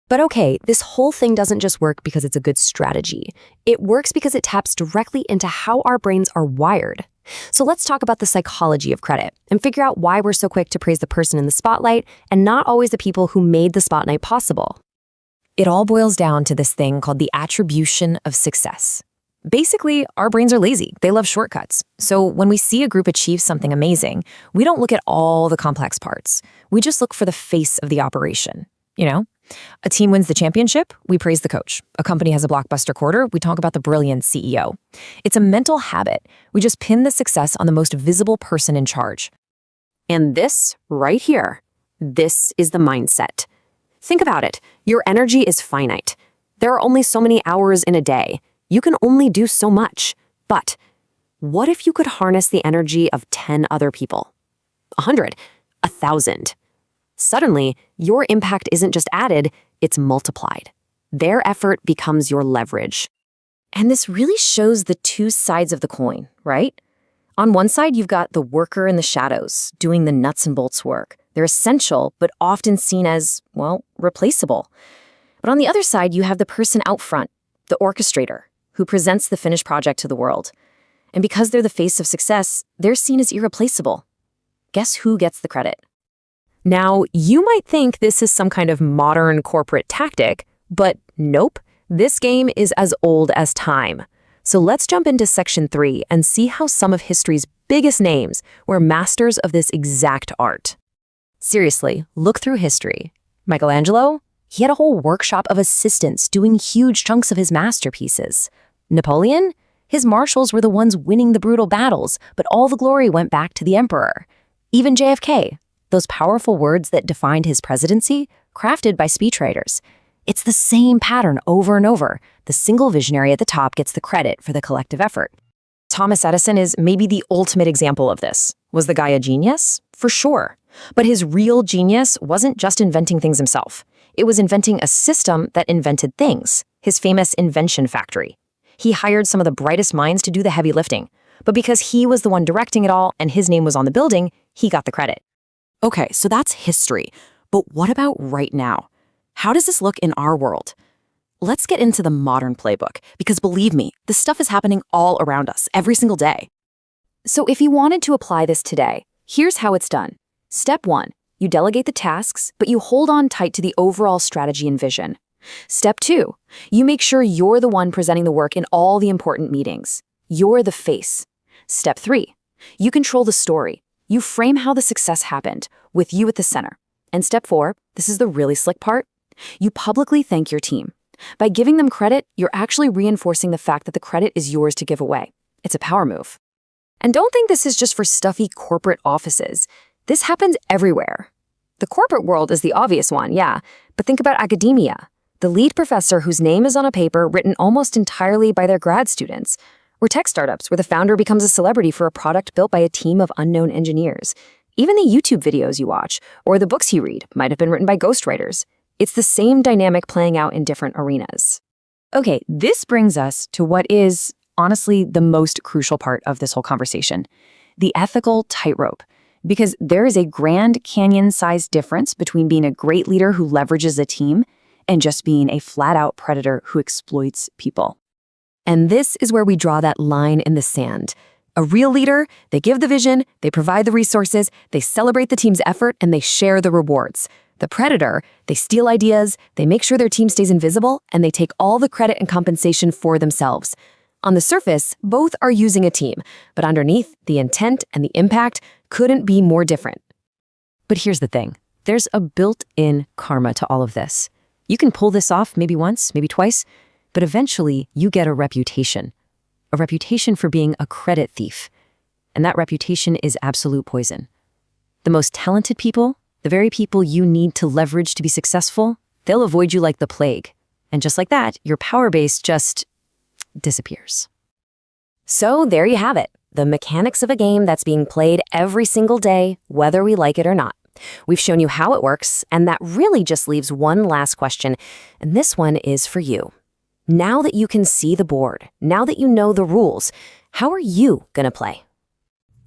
But okay, this whole thing doesn't just work because it's a good strategy. It works because it taps directly into how our brains are wired. So let's talk about the psychology of credit and figure out why we're so quick to praise the person in the spotlight and not always the people who made the spotlight possible. It all boils down to this thing called the attribution of success. Basically, our brains are lazy. They love shortcuts. So when we see a group achieve something amazing, we don't look at all the complex parts. We just look for the face of the operation. A team wins the championship, we praise the coach. A company has a blockbuster quarter, we talk about the brilliant CEO. It's a mental habit. We just pin the success on the most visible person in charge. And this, right here, this is the mindset. Think about it. Your energy is finite. There are only so many hours in a day. You can only do so much. But what if you could harness the energy of 10 other people? 100, 1,000. Suddenly, your impact isn't just added, it's multiplied. Their effort becomes your leverage. And this really shows the two sides of the coin, right? On one side, you've got the worker in the shadows, doing the nuts and bolts work. They're essential, but often seen as, well, replaceable. But on the other side, you have the person out front, the orchestrator, who presents the finished project to the world. And because they're the face of success, they're seen as irreplaceable. Guess who gets the credit? Now, you might think this is some kind of modern corporate tactic, but nope, this game is as old as time. So let's jump into Section 3 and see how some of history's biggest names were masters of this exact art. Seriously, look through history. Michelangelo? He had a whole workshop of assistants doing huge chunks of his masterpieces. Napoleon? His marshals were the ones winning the brutal battles, but all the glory went back to the emperor. Even JFK, those powerful words that defined his presidency, crafted by speechwriters. It's the same pattern over and over. The single visionary at the top gets the credit for the collective effort. Thomas Edison is maybe the ultimate example of this. Was the guy a genius? For sure. But his real genius wasn't just inventing things himself. It was inventing a system that invented things, his famous invention factory. He hired some of the brightest minds to do the heavy lifting. But because he was the one directing it all and his name was on the building, he got the credit. Okay, so that's history. But what about right now? How does this look in our world? Let's get into the modern playbook, because believe me, this stuff is happening all around us every single day. So if you wanted to apply this today, here's how it's done. Step 1, you delegate the tasks, but you hold on tight to the overall strategy and vision. Step 2, you make sure you're the one presenting the work in all the important meetings. You're the face. Step 3, you control the story. You frame how the success happened, with you at the center. And step 4, this is the really slick part, you publicly thank your team. By giving them credit, you're actually reinforcing the fact that the credit is yours to give away. It's a power move. And don't think this is just for stuffy corporate offices. This happens everywhere. The corporate world is the obvious one, yeah, but think about academia. The lead professor whose name is on a paper written almost entirely by their grad students. Or tech startups where the founder becomes a celebrity for a product built by a team of unknown engineers. Even the YouTube videos you watch, or the books you read, might have been written by ghostwriters. It's the same dynamic playing out in different arenas. Okay, this brings us to what is, honestly, the most crucial part of this whole conversation. The ethical tightrope. Because there is a Grand Canyon-sized difference between being a great leader who leverages a team and just being a flat-out predator who exploits people. And this is where we draw that line in the sand. A real leader, they give the vision, they provide the resources, they celebrate the team's effort, and they share the rewards. The predator, they steal ideas, they make sure their team stays invisible, and they take all the credit and compensation for themselves. On the surface, both are using a team, but underneath, the intent and the impact couldn't be more different. But here's the thing. There's a built-in karma to all of this. You can pull this off maybe once, maybe twice, but eventually you get a reputation for being a credit thief. And that reputation is absolute poison. The most talented people, the very people you need to leverage to be successful, they'll avoid you like the plague. And just like that, your power base just disappears. So there you have it, the mechanics of a game that's being played every single day, whether we like it or not. We've shown you how it works, and that really just leaves one last question, and this one is for you. Now that you can see the board, now that you know the rules, how are you gonna play?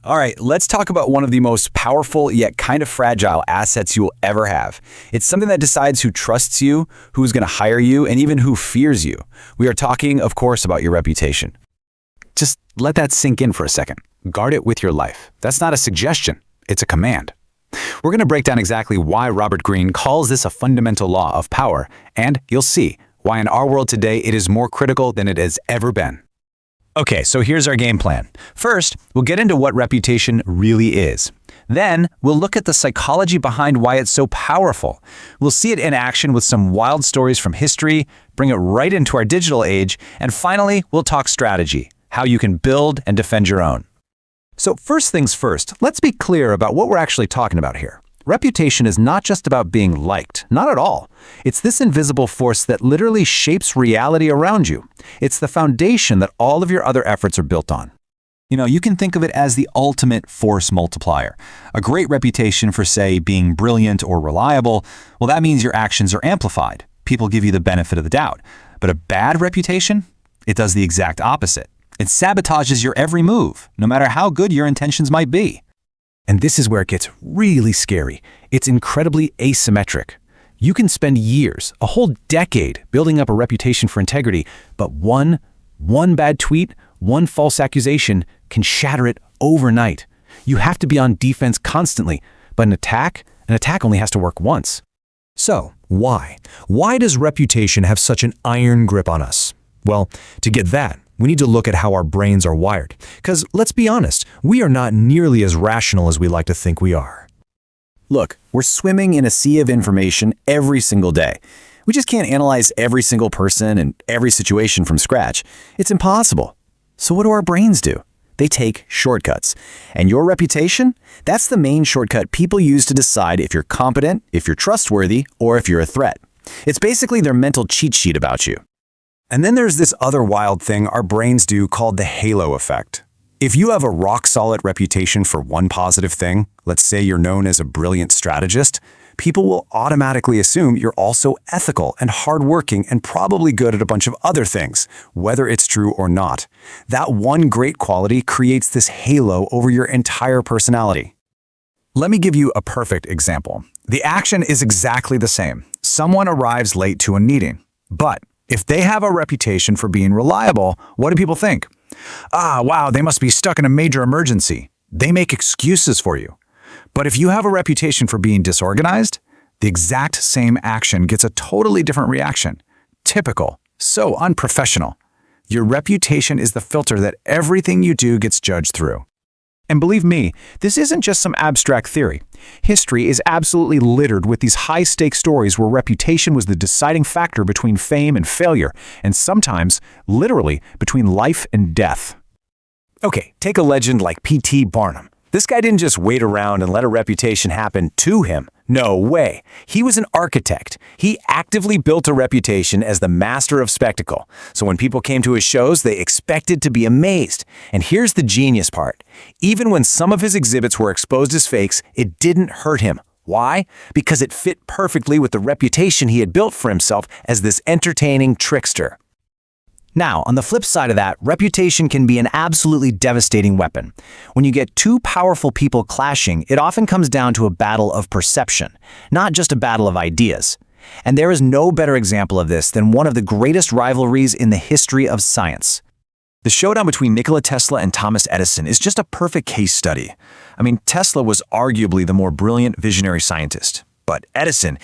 All right, let's talk about one of the most powerful yet kind of fragile assets you will ever have. It's something that decides who trusts you, who's going to hire you, and even who fears you. We are talking, of course, about your reputation. Just let that sink in for a second. Guard it with your life. That's not a suggestion, it's a command. We're going to break down exactly why Robert Greene calls this a fundamental law of power, and you'll see why in our world today it is more critical than it has ever been. Okay, so here's our game plan. First, we'll get into what reputation really is. Then, we'll look at the psychology behind why it's so powerful. We'll see it in action with some wild stories from history, bring it right into our digital age, and finally, we'll talk strategy, how you can build and defend your own. So first things first, let's be clear about what we're actually talking about here. Reputation is not just about being liked, not at all. It's this invisible force that literally shapes reality around you. It's the foundation that all of your other efforts are built on. You can think of it as the ultimate force multiplier. A great reputation for, say, being brilliant or reliable, well, that means your actions are amplified. People give you the benefit of the doubt. But a bad reputation? It does the exact opposite. It sabotages your every move, no matter how good your intentions might be. And this is where it gets really scary. It's incredibly asymmetric. You can spend years, a whole decade, building up a reputation for integrity, but one bad tweet, one false accusation can shatter it overnight. You have to be on defense constantly, but an attack only has to work once. So, why? Why does reputation have such an iron grip on us? Well, to get that, we need to look at how our brains are wired. Because, let's be honest, we are not nearly as rational as we like to think we are. Look, we're swimming in a sea of information every single day. We just can't analyze every single person and every situation from scratch. It's impossible. So what do our brains do? They take shortcuts. And your reputation? That's the main shortcut people use to decide if you're competent, if you're trustworthy, or if you're a threat. It's basically their mental cheat sheet about you. And then there's this other wild thing our brains do called the halo effect. If you have a rock-solid reputation for one positive thing, let's say you're known as a brilliant strategist, people will automatically assume you're also ethical and hardworking and probably good at a bunch of other things, whether it's true or not. That one great quality creates this halo over your entire personality. Let me give you a perfect example. The action is exactly the same. Someone arrives late to a meeting, but if they have a reputation for being reliable, what do people think? Wow, they must be stuck in a major emergency. They make excuses for you. But if you have a reputation for being disorganized, the exact same action gets a totally different reaction. Typical, so unprofessional. Your reputation is the filter that everything you do gets judged through. And believe me, this isn't just some abstract theory. History is absolutely littered with these high-stakes stories where reputation was the deciding factor between fame and failure, and sometimes, literally, between life and death. Okay, take a legend like P.T. Barnum. This guy didn't just wait around and let a reputation happen to him. No way. He was an architect. He actively built a reputation as the master of spectacle. So when people came to his shows, they expected to be amazed. And here's the genius part. Even when some of his exhibits were exposed as fakes, it didn't hurt him. Why? Because it fit perfectly with the reputation he had built for himself as this entertaining trickster. Now, on the flip side of that, reputation can be an absolutely devastating weapon. When you get two powerful people clashing, it often comes down to a battle of perception, not just a battle of ideas. And there is no better example of this than one of the greatest rivalries in the history of science. The showdown between Nikola Tesla and Thomas Edison is just a perfect case study. Tesla was arguably the more brilliant visionary scientist, but Edison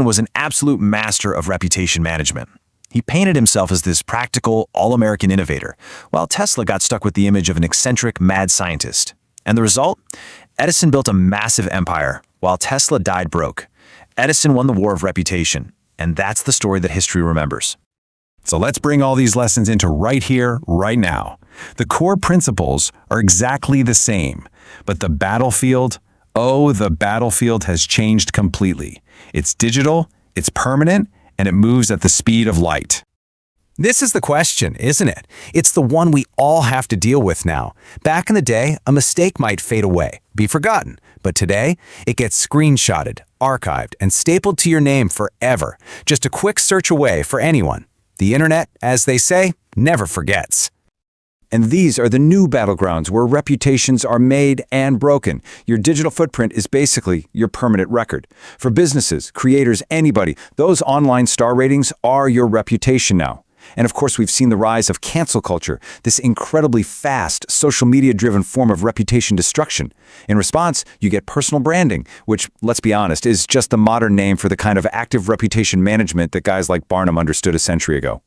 was an absolute master of reputation management. He painted himself as this practical, all-American innovator, while Tesla got stuck with the image of an eccentric, mad scientist. And the result? Edison built a massive empire, while Tesla died broke. Edison won the war of reputation, and that's the story that history remembers. So let's bring all these lessons into right here, right now. The core principles are exactly the same, but the battlefield has changed completely. It's digital, it's permanent, and it moves at the speed of light. This is the question, isn't it? It's the one we all have to deal with now. Back in the day, a mistake might fade away, be forgotten. But today, it gets screenshotted, archived, and stapled to your name forever. Just a quick search away for anyone. The internet, as they say, never forgets. And these are the new battlegrounds where reputations are made and broken. Your digital footprint is basically your permanent record. For businesses, creators, anybody, those online star ratings are your reputation now. And of course, we've seen the rise of cancel culture, this incredibly fast, social media-driven form of reputation destruction. In response, you get personal branding, which, let's be honest, is just the modern name for the kind of active reputation management that guys like Barnum understood a century ago.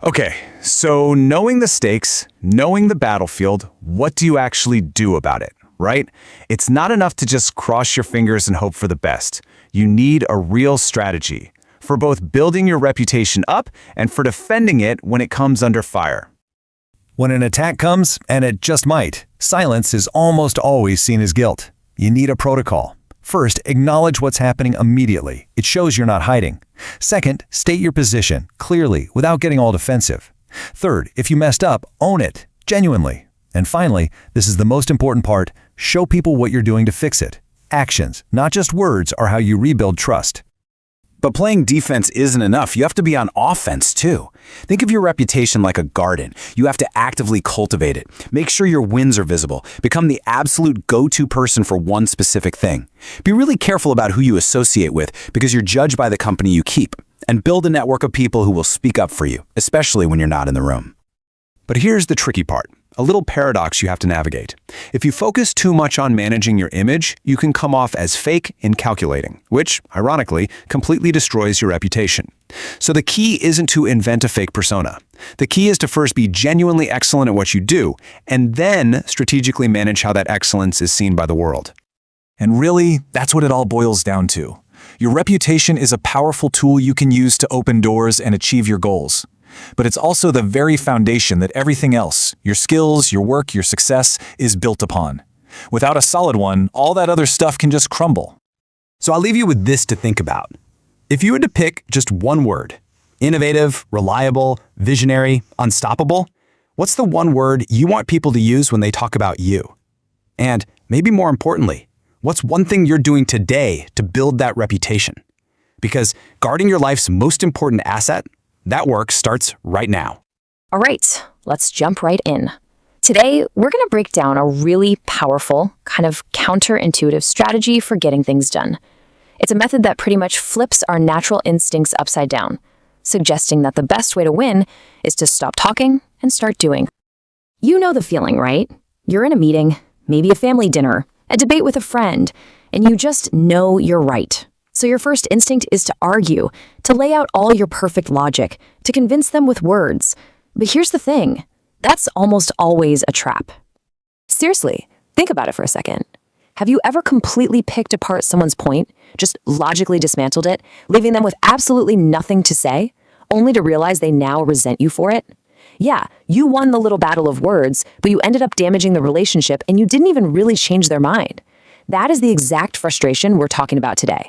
Okay, so knowing the stakes, knowing the battlefield, what do you actually do about it? right? It's not enough to just cross your fingers and hope for the best. You need a real strategy for both building your reputation up and for defending it when it comes under fire. When an attack comes, and it just might, silence is almost always seen as guilt. You need a protocol. First, acknowledge what's happening immediately. It shows you're not hiding. Second, state your position clearly without getting all defensive. Third, if you messed up, own it, genuinely. And finally, this is the most important part, show people what you're doing to fix it. Actions, not just words, are how you rebuild trust. But playing defense isn't enough. You have to be on offense, too. Think of your reputation like a garden. You have to actively cultivate it. Make sure your wins are visible. Become the absolute go-to person for one specific thing. Be really careful about who you associate with because you're judged by the company you keep. And build a network of people who will speak up for you, especially when you're not in the room. But here's the tricky part. A little paradox you have to navigate. If you focus too much on managing your image, you can come off as fake and calculating, which, ironically, completely destroys your reputation. So the key isn't to invent a fake persona. The key is to first be genuinely excellent at what you do, and then strategically manage how that excellence is seen by the world. And really, that's what it all boils down to. Your reputation is a powerful tool you can use to open doors and achieve your goals. But it's also the very foundation that everything else, your skills, your work, your success, is built upon. Without a solid one, all that other stuff can just crumble. So I'll leave you with this to think about. If you had to pick just one word, innovative, reliable, visionary, unstoppable, what's the one word you want people to use when they talk about you? And maybe more importantly, what's one thing you're doing today to build that reputation? Because guarding your life's most important asset, that work starts right now. All right, let's jump right in. Today, we're going to break down a really powerful, kind of counterintuitive strategy for getting things done. It's a method that pretty much flips our natural instincts upside down, suggesting that the best way to win is to stop talking and start doing. You know the feeling, right? You're in a meeting, maybe a family dinner, a debate with a friend, and you just know you're right. So your first instinct is to argue, to lay out all your perfect logic, to convince them with words. But here's the thing, that's almost always a trap. Seriously, think about it for a second. Have you ever completely picked apart someone's point, just logically dismantled it, leaving them with absolutely nothing to say, only to realize they now resent you for it? Yeah, you won the little battle of words, but you ended up damaging the relationship and you didn't even really change their mind. That is the exact frustration we're talking about today.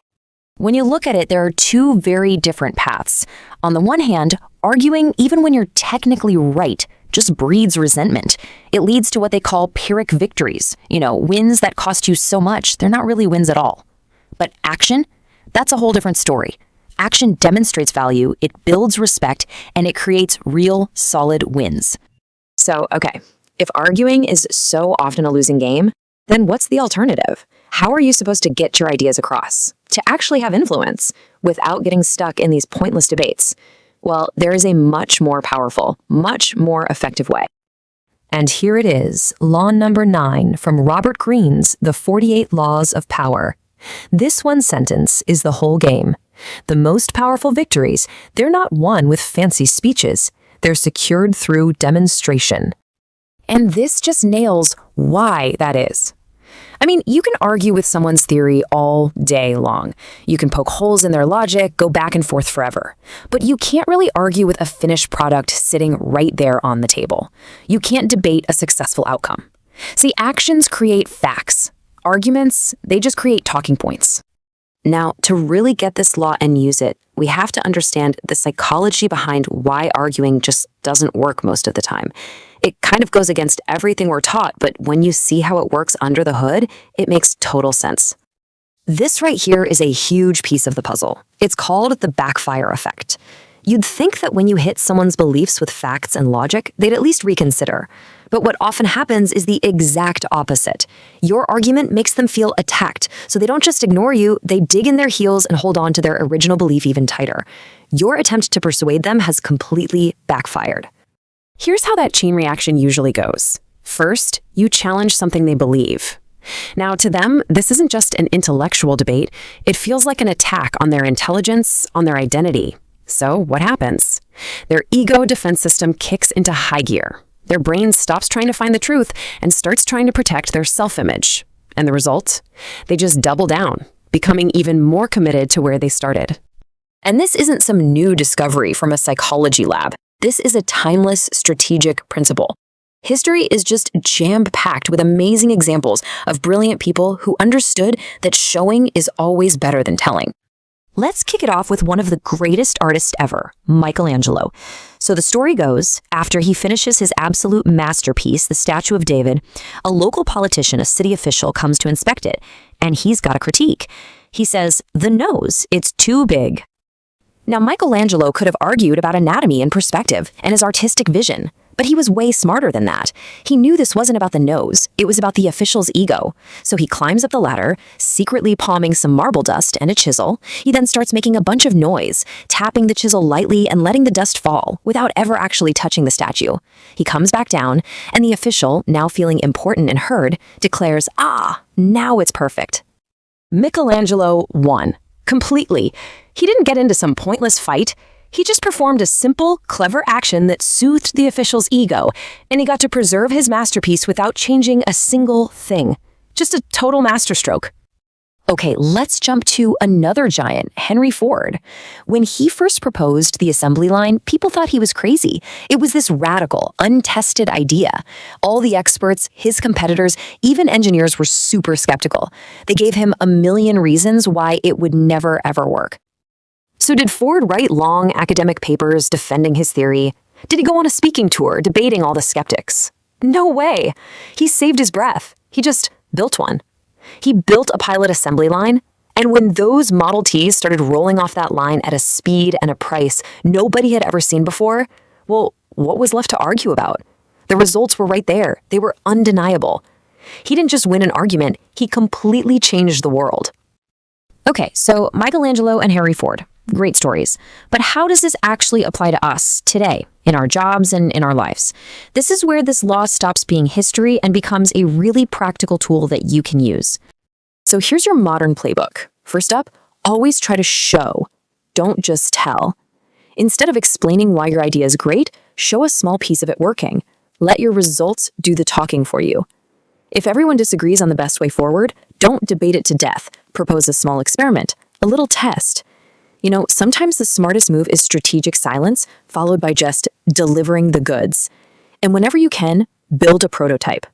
When you look at it, there are two very different paths. On the one hand, arguing even when you're technically right just breeds resentment. It leads to what they call Pyrrhic victories, wins that cost you so much, they're not really wins at all. But action? That's a whole different story. Action demonstrates value, it builds respect, and it creates real, solid wins. So, okay, if arguing is so often a losing game, then what's the alternative? How are you supposed to get your ideas across, to actually have influence, without getting stuck in these pointless debates? Well, there is a much more powerful, much more effective way. And here it is, law number 9 from Robert Greene's The 48 Laws of Power. This one sentence is the whole game. The most powerful victories, they're not won with fancy speeches. They're secured through demonstration. And this just nails why that is. I mean, you can argue with someone's theory all day long. You can poke holes in their logic, go back and forth forever. But you can't really argue with a finished product sitting right there on the table. You can't debate a successful outcome. See, actions create facts. Arguments, they just create talking points. Now, to really get this law and use it, we have to understand the psychology behind why arguing just doesn't work most of the time. It kind of goes against everything we're taught, but when you see how it works under the hood, it makes total sense. This right here is a huge piece of the puzzle. It's called the backfire effect. You'd think that when you hit someone's beliefs with facts and logic, they'd at least reconsider. But what often happens is the exact opposite. Your argument makes them feel attacked, so they don't just ignore you, they dig in their heels and hold on to their original belief even tighter. Your attempt to persuade them has completely backfired. Here's how that chain reaction usually goes. First, you challenge something they believe. Now, to them, this isn't just an intellectual debate. It feels like an attack on their intelligence, on their identity. So what happens? Their ego defense system kicks into high gear. Their brain stops trying to find the truth and starts trying to protect their self-image. And the result? They just double down, becoming even more committed to where they started. And this isn't some new discovery from a psychology lab. This is a timeless strategic principle. History is just jam-packed with amazing examples of brilliant people who understood that showing is always better than telling. Let's kick it off with one of the greatest artists ever, Michelangelo. So the story goes, after he finishes his absolute masterpiece, the Statue of David, a local politician, a city official, comes to inspect it, and he's got a critique. He says, "The nose, it's too big." Now, Michelangelo could have argued about anatomy and perspective and his artistic vision, but he was way smarter than that. He knew this wasn't about the nose, it was about the official's ego. So he climbs up the ladder, secretly palming some marble dust and a chisel. He then starts making a bunch of noise, tapping the chisel lightly and letting the dust fall without ever actually touching the statue. He comes back down, and the official, now feeling important and heard, declares, "Ah, now it's perfect." Michelangelo won. Completely. He didn't get into some pointless fight. He just performed a simple, clever action that soothed the official's ego, and he got to preserve his masterpiece without changing a single thing. Just a total masterstroke. Okay, let's jump to another giant, Henry Ford. When he first proposed the assembly line, people thought he was crazy. It was this radical, untested idea. All the experts, his competitors, even engineers were super skeptical. They gave him a million reasons why it would never, ever work. So did Ford write long academic papers defending his theory? Did he go on a speaking tour debating all the skeptics? No way. He saved his breath. He just built one. He built a pilot assembly line, and when those Model Ts started rolling off that line at a speed and a price nobody had ever seen before, well, what was left to argue about? The results were right there. They were undeniable. He didn't just win an argument, he completely changed the world. Okay, so Michelangelo and Henry Ford. Great stories. But how does this actually apply to us today, in our jobs and in our lives? This is where this law stops being history and becomes a really practical tool that you can use. So here's your modern playbook. First up, always try to show. Don't just tell. Instead of explaining why your idea is great, show a small piece of it working. Let your results do the talking for you. If everyone disagrees on the best way forward, don't debate it to death. Propose a small experiment, a little test. You know, sometimes the smartest move is strategic silence, followed by just delivering the goods. And whenever you can, build a prototype.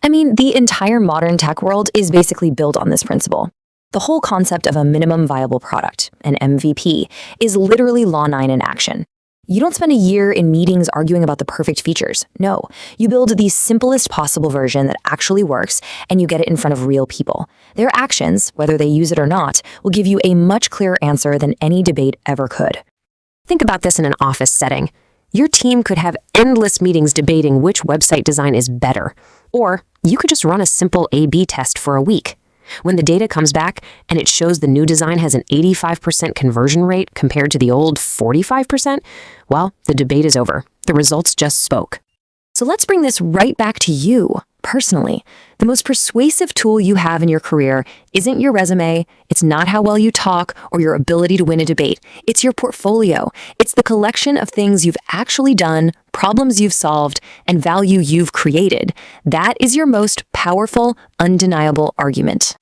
I mean, the entire modern tech world is basically built on this principle. The whole concept of a minimum viable product, an MVP, is literally Law 9 in action. You don't spend a year in meetings arguing about the perfect features. No, you build the simplest possible version that actually works, and you get it in front of real people. Their actions, whether they use it or not, will give you a much clearer answer than any debate ever could. Think about this in an office setting. Your team could have endless meetings debating which website design is better, or you could just run a simple A/B test for a week. When the data comes back and it shows the new design has an 85% conversion rate compared to the old 45%, well, the debate is over. The results just spoke. So let's bring this right back to you, personally. The most persuasive tool you have in your career isn't your resume, it's not how well you talk or your ability to win a debate. It's your portfolio. It's the collection of things you've actually done, problems you've solved, and value you've created. That is your most powerful, undeniable argument.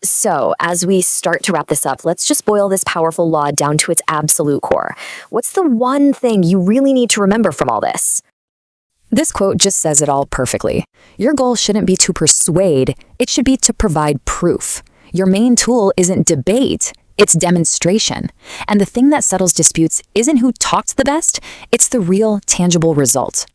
So, as we start to wrap this up, let's just boil this powerful law down to its absolute core. What's the one thing you really need to remember from all this? This quote just says it all perfectly. Your goal shouldn't be to persuade, it should be to provide proof. Your main tool isn't debate, it's demonstration. And the thing that settles disputes isn't who talked the best, it's the real, tangible result.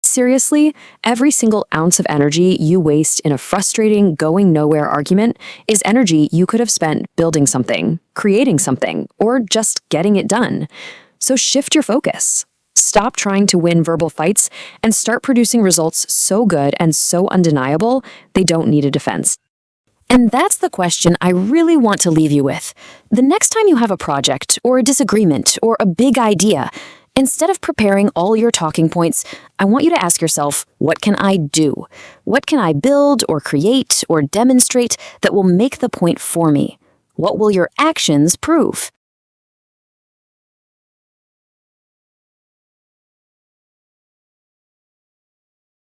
Seriously, every single ounce of energy you waste in a frustrating, going-nowhere argument is energy you could have spent building something, creating something, or just getting it done. So shift your focus. Stop trying to win verbal fights and start producing results so good and so undeniable they don't need a defense. And that's the question I really want to leave you with. The next time you have a project or a disagreement or a big idea, instead of preparing all your talking points, I want you to ask yourself, what can I do? What can I build or create or demonstrate that will make the point for me? What will your actions prove?